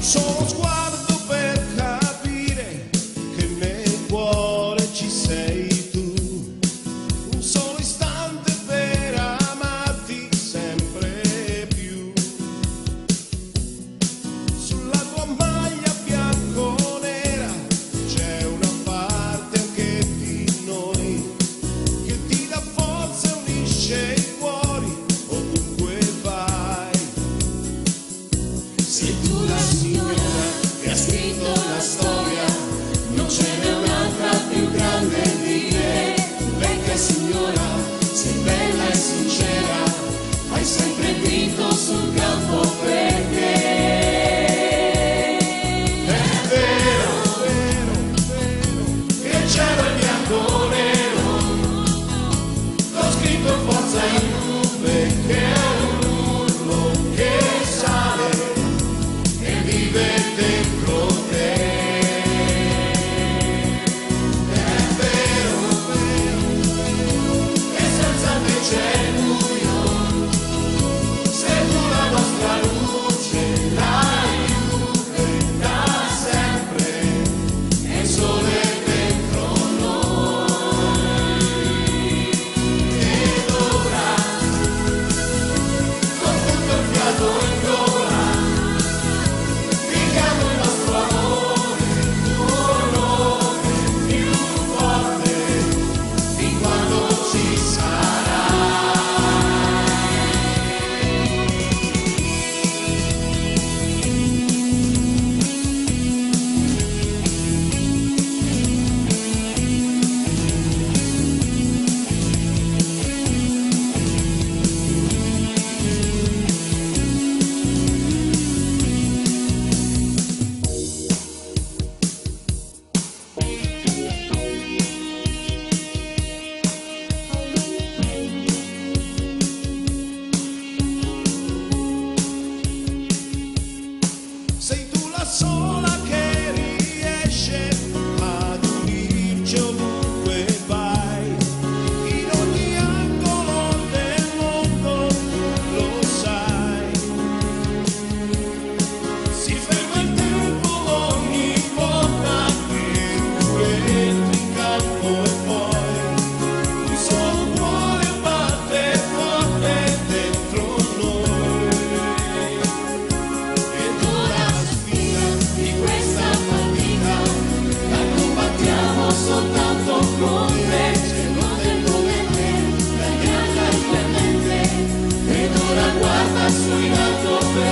solo sguardo per capire che nel cuore ci sei tu, un solo istante per amarti sempre più. Sulla tua maglia bianco-nera c'è una parte anche di noi che ti dà forza e unisce i cuori ovunque vai. Sei tu la signora che ha scritto la storia, non ce n'è un'altra più grande di te. Vecchia signora, sei bella e sincera, hai sempre vinto sul campo per te. È vero, vero, vero, che il cielo è bianco o nero, l'ho scritto forza in nube, che è un urlo che sale e vive dentro te. È vero, vero, che senza te c'è buio, sei tu la nostra luce, l'aiuto da sempre, e il sole dentro noi. Ed ora, con tutto il fiato in gola, viviamo il nostro amore, il tuo nome più forte di quando ci sarai. Sei tu la sola che riesce ad unirci ovunque vai, in ogni angolo del mondo, tu lo sai. Si ferma il tempo ogni volta che tu entri in campo e poi un solo cuore batte forte dentro noi. Ed ora la sfida di questa partita la combattiamo soltanto con te. C'è notte come te, la bianca in mente, ed ora guarda su in alto per